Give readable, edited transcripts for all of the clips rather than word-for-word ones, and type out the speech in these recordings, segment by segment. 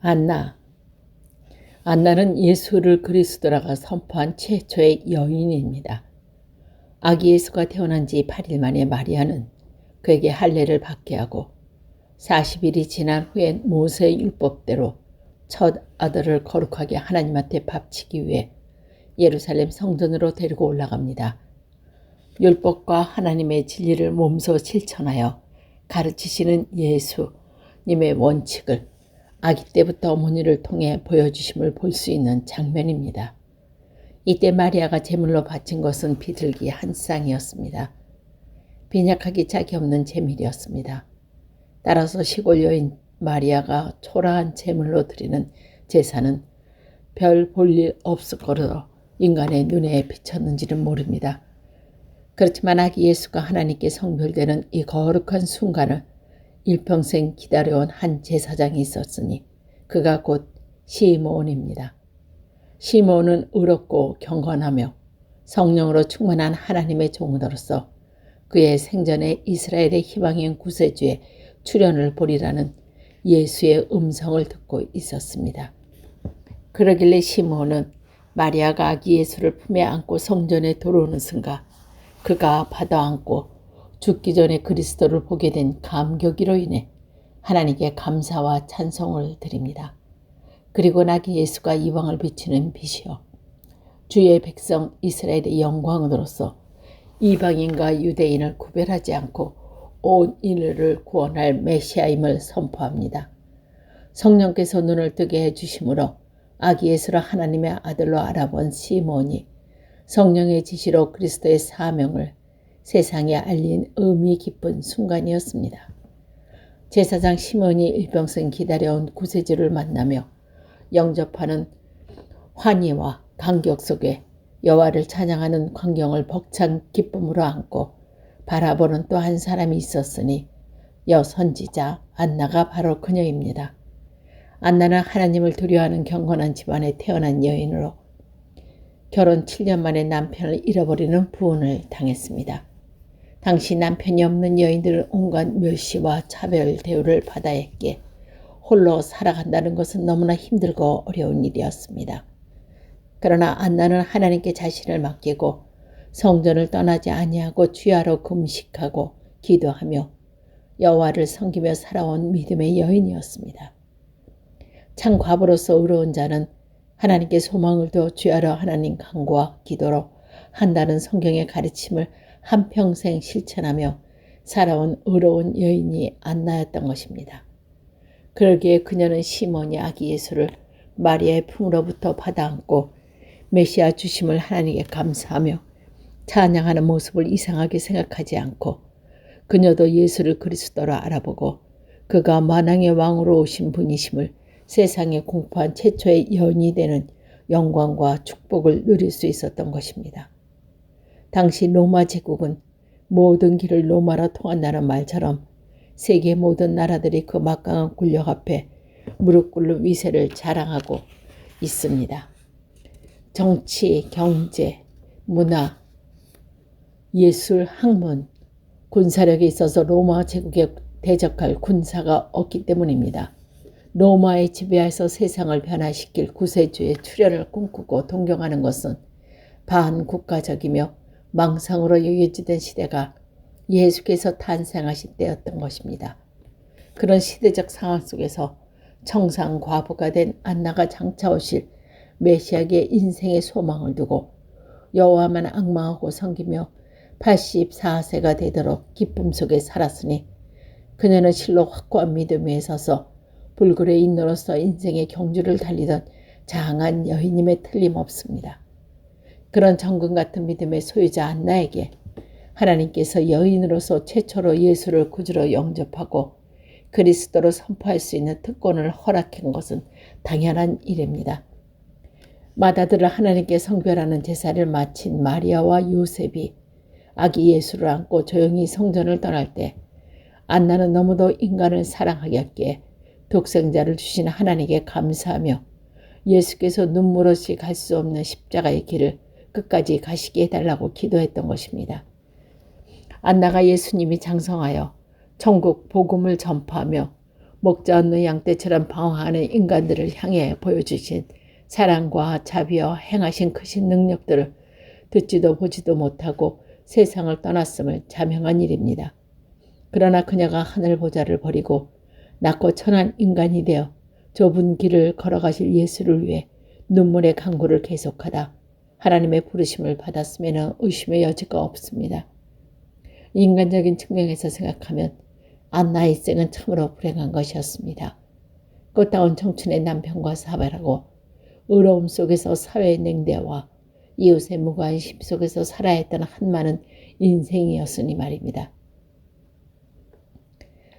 안나. 안나는 예수를 그리스도라고 선포한 최초의 여인입니다. 아기 예수가 태어난 지 8일 만에 마리아는 그에게 할례를 받게 하고 40일이 지난 후엔 모세의 율법대로 첫 아들을 거룩하게 하나님 앞에 바치기 위해 예루살렘 성전으로 데리고 올라갑니다. 율법과 하나님의 진리를 몸소 실천하여 가르치시는 예수님의 원칙을 아기 때부터 어머니를 통해 보여주심을 볼 수 있는 장면입니다. 이때 마리아가 제물로 바친 것은 비둘기 한 쌍이었습니다. 빈약하기 짝이 없는 제물이었습니다. 따라서 시골 여인 마리아가 초라한 제물로 드리는 제사는 별 볼 일 없을 거로 인간의 눈에 비쳤는지는 모릅니다. 그렇지만 아기 예수가 하나님께 성별되는 이 거룩한 순간을 일평생 기다려온 한 제사장이 있었으니 그가 곧 시므온입니다. 시므온은 의롭고 경건하며 성령으로 충만한 하나님의 종으로서 그의 생전에 이스라엘의 희망인 구세주의 출현을 보리라는 예수의 음성을 듣고 있었습니다. 그러길래 시므온은 마리아가 아기 예수를 품에 안고 성전에 들어오는 순간 그가 받아안고 죽기 전에 그리스도를 보게 된 감격으로 인해 하나님께 감사와 찬송을 드립니다. 그리고 아기 예수가 이방을 비추는 빛이요 주의 백성 이스라엘의 영광으로서 이방인과 유대인을 구별하지 않고 온 인류를 구원할 메시아임을 선포합니다. 성령께서 눈을 뜨게 해주심으로 아기 예수를 하나님의 아들로 알아본 시므온이 성령의 지시로 그리스도의 사명을 세상에 알린 의미 깊은 순간이었습니다. 제사장 시므온이 일평생 기다려온 구세주를 만나며 영접하는 환희와 감격 속에 여호와를 찬양하는 광경을 벅찬 기쁨으로 안고 바라보는 또 한 사람이 있었으니 여선지자 안나가 바로 그녀입니다. 안나는 하나님을 두려워하는 경건한 집안에 태어난 여인으로 결혼 7년 만에 남편을 잃어버리는 부혼을 당했습니다. 당시 남편이 없는 여인들은 온갖 멸시와 차별 대우를 받아야 했기에 홀로 살아간다는 것은 너무나 힘들고 어려운 일이었습니다. 그러나 안나는 하나님께 자신을 맡기고 성전을 떠나지 아니하고 주야로 금식하고 기도하며 여호와를 섬기며 살아온 믿음의 여인이었습니다. 참 과부로서 의로운 자는 하나님께 소망을 두어 주야로 하나님 간구와 기도로 한다는 성경의 가르침을 한평생 실천하며 살아온 의로운 여인이 안나였던 것입니다. 그러기에 그녀는 시몬이 아기 예수를 마리아의 품으로부터 받아안고 메시아 주심을 하나님께 감사하며 찬양하는 모습을 이상하게 생각하지 않고 그녀도 예수를 그리스도로 알아보고 그가 만왕의 왕으로 오신 분이심을 세상에 공포한 최초의 여인이 되는 영광과 축복을 누릴 수 있었던 것입니다. 당시 로마 제국은 모든 길을 로마로 통한다는 말처럼 세계 모든 나라들이 그 막강한 권력 앞에 무릎 꿇는 위세를 자랑하고 있습니다. 정치, 경제, 문화, 예술, 학문, 군사력에 있어서 로마 제국에 대적할 군사가 없기 때문입니다. 로마의 지배하에서 세상을 변화시킬 구세주의 출현을 꿈꾸고 동경하는 것은 반국가적이며 망상으로 여겨지던 시대가 예수께서 탄생하신 때였던 것입니다. 그런 시대적 상황 속에서 청상 과부가 된 안나가 장차 오실 메시아의 인생의 소망을 두고 여호와만 앙망하고 섬기며 84세가 되도록 기쁨 속에 살았으니 그녀는 실로 확고한 믿음 위에 서서 불굴의 인으로서 인생의 경주를 달리던 장한 여인임에 틀림없습니다. 그런 정금 같은 믿음의 소유자 안나에게 하나님께서 여인으로서 최초로 예수를 구주로 영접하고 그리스도로 선포할 수 있는 특권을 허락한 것은 당연한 일입니다. 맏아들을 하나님께 성별하는 제사를 마친 마리아와 요셉이 아기 예수를 안고 조용히 성전을 떠날 때 안나는 너무도 인간을 사랑하였기에 독생자를 주신 하나님께 감사하며 예수께서 눈물 없이 갈 수 없는 십자가의 길을 끝까지 가시게 해달라고 기도했던 것입니다. 안나가 예수님이 장성하여 천국 복음을 전파하며 먹자 없는 양떼처럼 방황하는 인간들을 향해 보여주신 사랑과 자비와 행하신 크신 능력들을 듣지도 보지도 못하고 세상을 떠났음을 자명한 일입니다. 그러나 그녀가 하늘 보좌를 버리고 낮고 천한 인간이 되어 좁은 길을 걸어가실 예수를 위해 눈물의 강구를 계속하다 하나님의 부르심을 받았음에는 의심의 여지가 없습니다. 인간적인 측면에서 생각하면 안나의 생은 참으로 불행한 것이었습니다. 꽃다운 청춘의 남편과 사별하고 의로움 속에서 사회의 냉대와 이웃의 무관심 속에서 살아야 했던 한많은 인생이었으니 말입니다.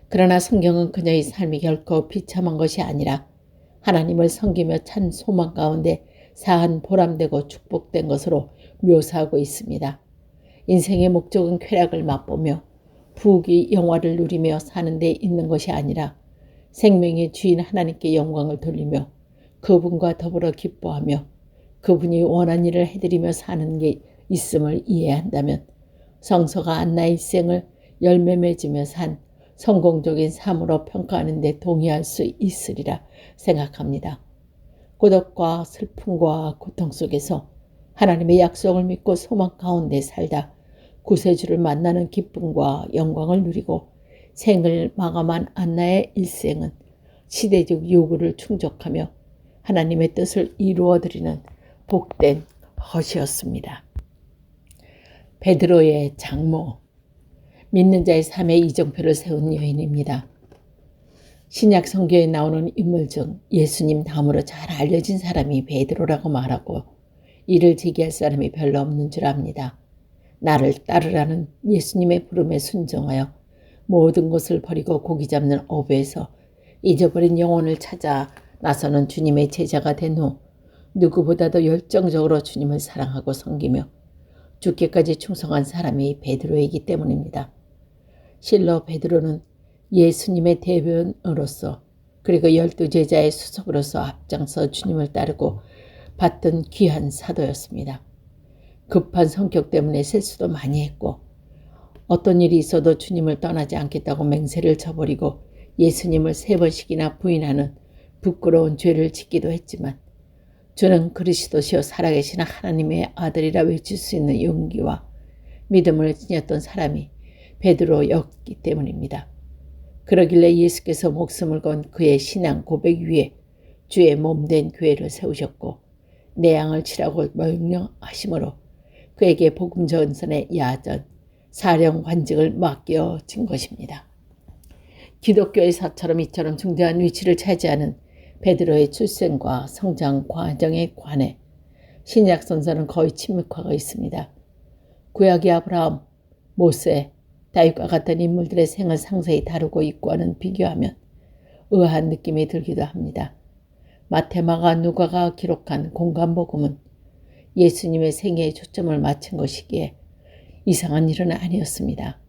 그러나 성경은 그녀의 삶이 결코 비참한 것이 아니라 하나님을 섬기며 찬 소망 가운데 사한 보람되고 축복된 것으로 묘사하고 있습니다. 인생의 목적은 쾌락을 맛보며 부귀 영화를 누리며 사는 데 있는 것이 아니라 생명의 주인 하나님께 영광을 돌리며 그분과 더불어 기뻐하며 그분이 원한 일을 해드리며 사는 게 있음을 이해한다면 성서가 안나의 일생을 열매 맺으며 산 성공적인 삶으로 평가하는 데 동의할 수 있으리라 생각합니다. 고독과 슬픔과 고통 속에서 하나님의 약속을 믿고 소망 가운데 살다 구세주를 만나는 기쁨과 영광을 누리고 생을 마감한 안나의 일생은 시대적 요구를 충족하며 하나님의 뜻을 이루어드리는 복된 것이었습니다. 베드로의 장모, 믿는 자의 삶의 이정표를 세운 여인입니다. 신약 성경에 나오는 인물 중 예수님 다음으로 잘 알려진 사람이 베드로라고 말하고 이를 제기할 사람이 별로 없는 줄 압니다. 나를 따르라는 예수님의 부름에 순종하여 모든 것을 버리고 고기 잡는 어부에서 잊어버린 영혼을 찾아 나서는 주님의 제자가 된 후 누구보다도 열정적으로 주님을 사랑하고 섬기며 죽기까지 충성한 사람이 베드로이기 때문입니다. 실로 베드로는 예수님의 대변으로서 그리고 12제자의 수석으로서 앞장서 주님을 따르고 받던 귀한 사도였습니다. 급한 성격 때문에 실수도 많이 했고 어떤 일이 있어도 주님을 떠나지 않겠다고 맹세를 쳐버리고 예수님을 3번씩이나 부인하는 부끄러운 죄를 짓기도 했지만 주는 그리스도시요 살아계신 하나님의 아들이라 외칠 수 있는 용기와 믿음을 지녔던 사람이 베드로였기 때문입니다. 그러길래 예수께서 목숨을 건 그의 신앙 고백 위에 주의 몸된 교회를 세우셨고 내 양을 치라고 명령하심으로 그에게 복음 전선의 야전, 사령관직을 맡겨진 것입니다. 기독교의 사처럼 이처럼 중대한 위치를 차지하는 베드로의 출생과 성장 과정에 관해 신약 선서는 거의 침묵화가 있습니다. 구약의 아브라함, 모세, 다윗과 같은 인물들의 생을 상세히 다루고 있고와는 비교하면 의아한 느낌이 들기도 합니다. 마태마가 누가가 기록한 공간복음은 예수님의 생애에 초점을 맞춘 것이기에 이상한 일은 아니었습니다.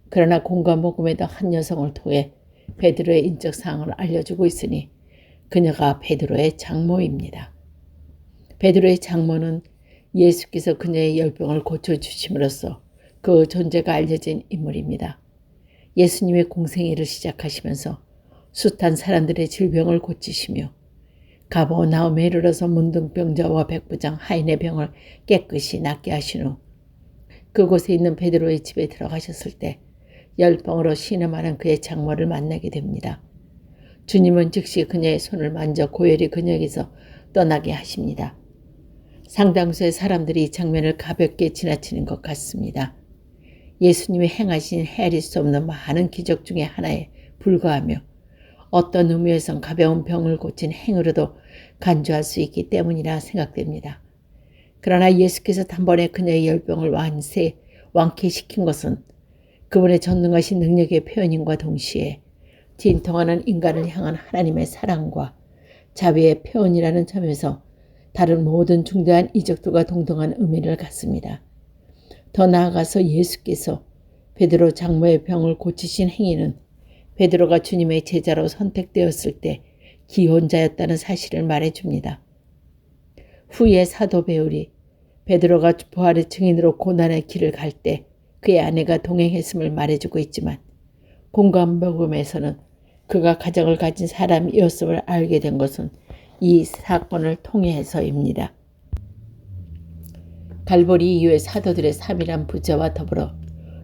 그러나 공간복음에도 한 여성을 통해 베드로의 인적 사항을 알려주고 있으니 그녀가 베드로의 장모입니다. 베드로의 장모는 예수께서 그녀의 열병을 고쳐주심으로써 그 존재가 알려진 인물입니다. 예수님의 공생애를 시작하시면서 숱한 사람들의 질병을 고치시며 가버나움에 이르러서 문둥병자와 백부장 하인의 병을 깨끗이 낫게 하신 후 그곳에 있는 베드로의 집에 들어가셨을 때 열병으로 신음하는 그의 장모를 만나게 됩니다. 주님은 즉시 그녀의 손을 만져 고열이 그녀에게서 떠나게 하십니다. 상당수의 사람들이 이 장면을 가볍게 지나치는 것 같습니다. 예수님이 행하신 헤아릴 수 없는 많은 기적 중에 하나에 불과하며 어떤 의미에선 가벼운 병을 고친 행으로도 간주할 수 있기 때문이라 생각됩니다. 그러나 예수께서 단번에 그녀의 열병을 완쾌시킨 것은 그분의 전능하신 능력의 표현임과 동시에 진통하는 인간을 향한 하나님의 사랑과 자비의 표현이라는 점에서 다른 모든 중대한 이적들과 동등한 의미를 갖습니다. 더 나아가서 예수께서 베드로 장모의 병을 고치신 행위는 베드로가 주님의 제자로 선택되었을 때 기혼자였다는 사실을 말해줍니다. 후에 사도 베울이 베드로가 부활의 증인으로 고난의 길을 갈 때 그의 아내가 동행했음을 말해주고 있지만 공간복음에서는 그가 가정을 가진 사람이었음을 알게 된 것은 이 사건을 통해서입니다. 갈보리 이후의 사도들의 3이란 부제와 더불어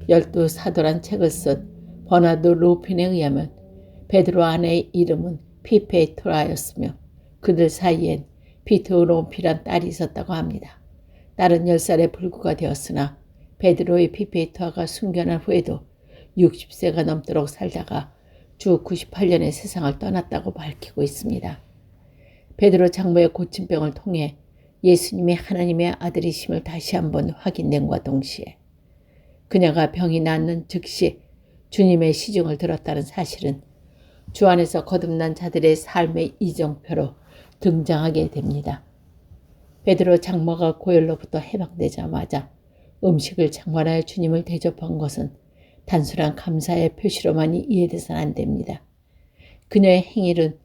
12사도란 책을 쓴 버나드 루핀에 의하면 베드로 아내의 이름은 피페토라였으며 그들 사이엔 피토로피란 딸이 있었다고 합니다. 딸은 10살에 불구가 되었으나 베드로의 피페토아가 순교한 후에도 60세가 넘도록 살다가 주 98년에 세상을 떠났다고 밝히고 있습니다. 베드로 장모의 고침병을 통해 예수님이 하나님의 아들이심을 다시 한번 확인됨과 동시에 그녀가 병이 낫는 즉시 주님의 시중을 들었다는 사실은 주 안에서 거듭난 자들의 삶의 이정표로 등장하게 됩니다. 베드로 장모가 고열로부터 해방되자마자 음식을 창관하여 주님을 대접한 것은 단순한 감사의 표시로만이 이해돼서는 안 됩니다. 그녀의 행위는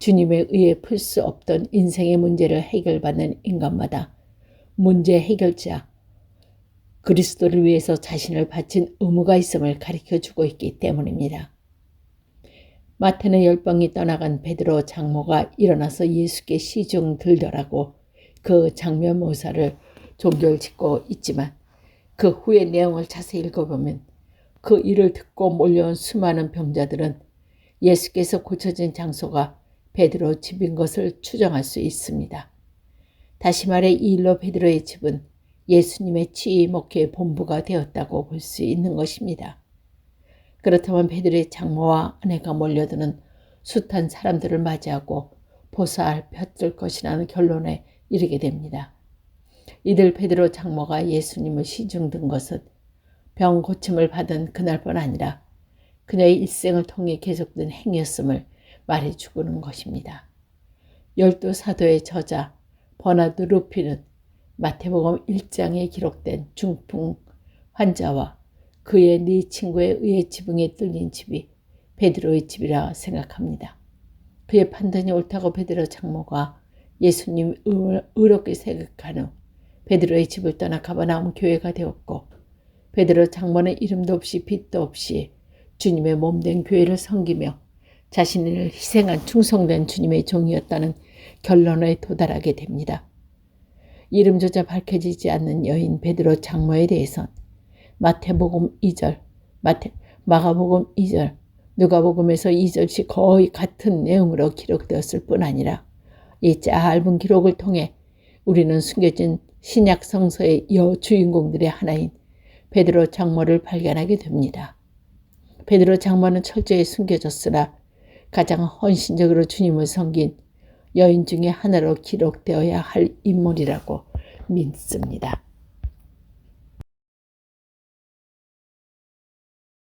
주님에 의해 풀 수 없던 인생의 문제를 해결받는 인간마다 문제 해결자 그리스도를 위해서 자신을 바친 의무가 있음을 가르쳐주고 있기 때문입니다. 마태는 10방이 떠나간 베드로 장모가 일어나서 예수께 시중 들더라고 그 장면 묘사를 종결짓고 있지만 그 후의 내용을 자세히 읽어보면 그 일을 듣고 몰려온 수많은 병자들은 예수께서 고쳐진 장소가 베드로 집인 것을 추정할 수 있습니다. 다시 말해 이 일로 베드로의 집은 예수님의 치유 목회의 본부가 되었다고 볼 수 있는 것입니다. 그렇다면 베드로의 장모와 아내가 몰려드는 숱한 사람들을 맞이하고 보살폈을 것이라는 결론에 이르게 됩니다. 이들 베드로 장모가 예수님을 시중든 것은 병 고침을 받은 그날뿐 아니라 그녀의 일생을 통해 계속된 행위였음을 말해주고는 것입니다. 12사도의 저자 버나드 루피는 마태복음 1장에 기록된 중풍 환자와 그의 네 친구에 의해 지붕에 뚫린 집이 베드로의 집이라 생각합니다. 그의 판단이 옳다고 베드로 장모가 예수님 의롭게 생각한 후 베드로의 집을 떠나 가버나움 교회가 되었고 베드로 장모는 이름도 없이 빚도 없이 주님의 몸된 교회를 섬기며 자신을 희생한 충성된 주님의 종이었다는 결론에 도달하게 됩니다. 이름조차 밝혀지지 않는 여인 베드로 장모에 대해선 마태복음 2절, 마가복음 2절, 누가복음에서 2절씩 거의 같은 내용으로 기록되었을 뿐 아니라 이 짧은 기록을 통해 우리는 숨겨진 신약 성서의 여주인공들의 하나인 베드로 장모를 발견하게 됩니다. 베드로 장모는 철저히 숨겨졌으나 가장 헌신적으로 주님을 섬긴 여인 중에 하나로 기록되어야 할 인물이라고 믿습니다.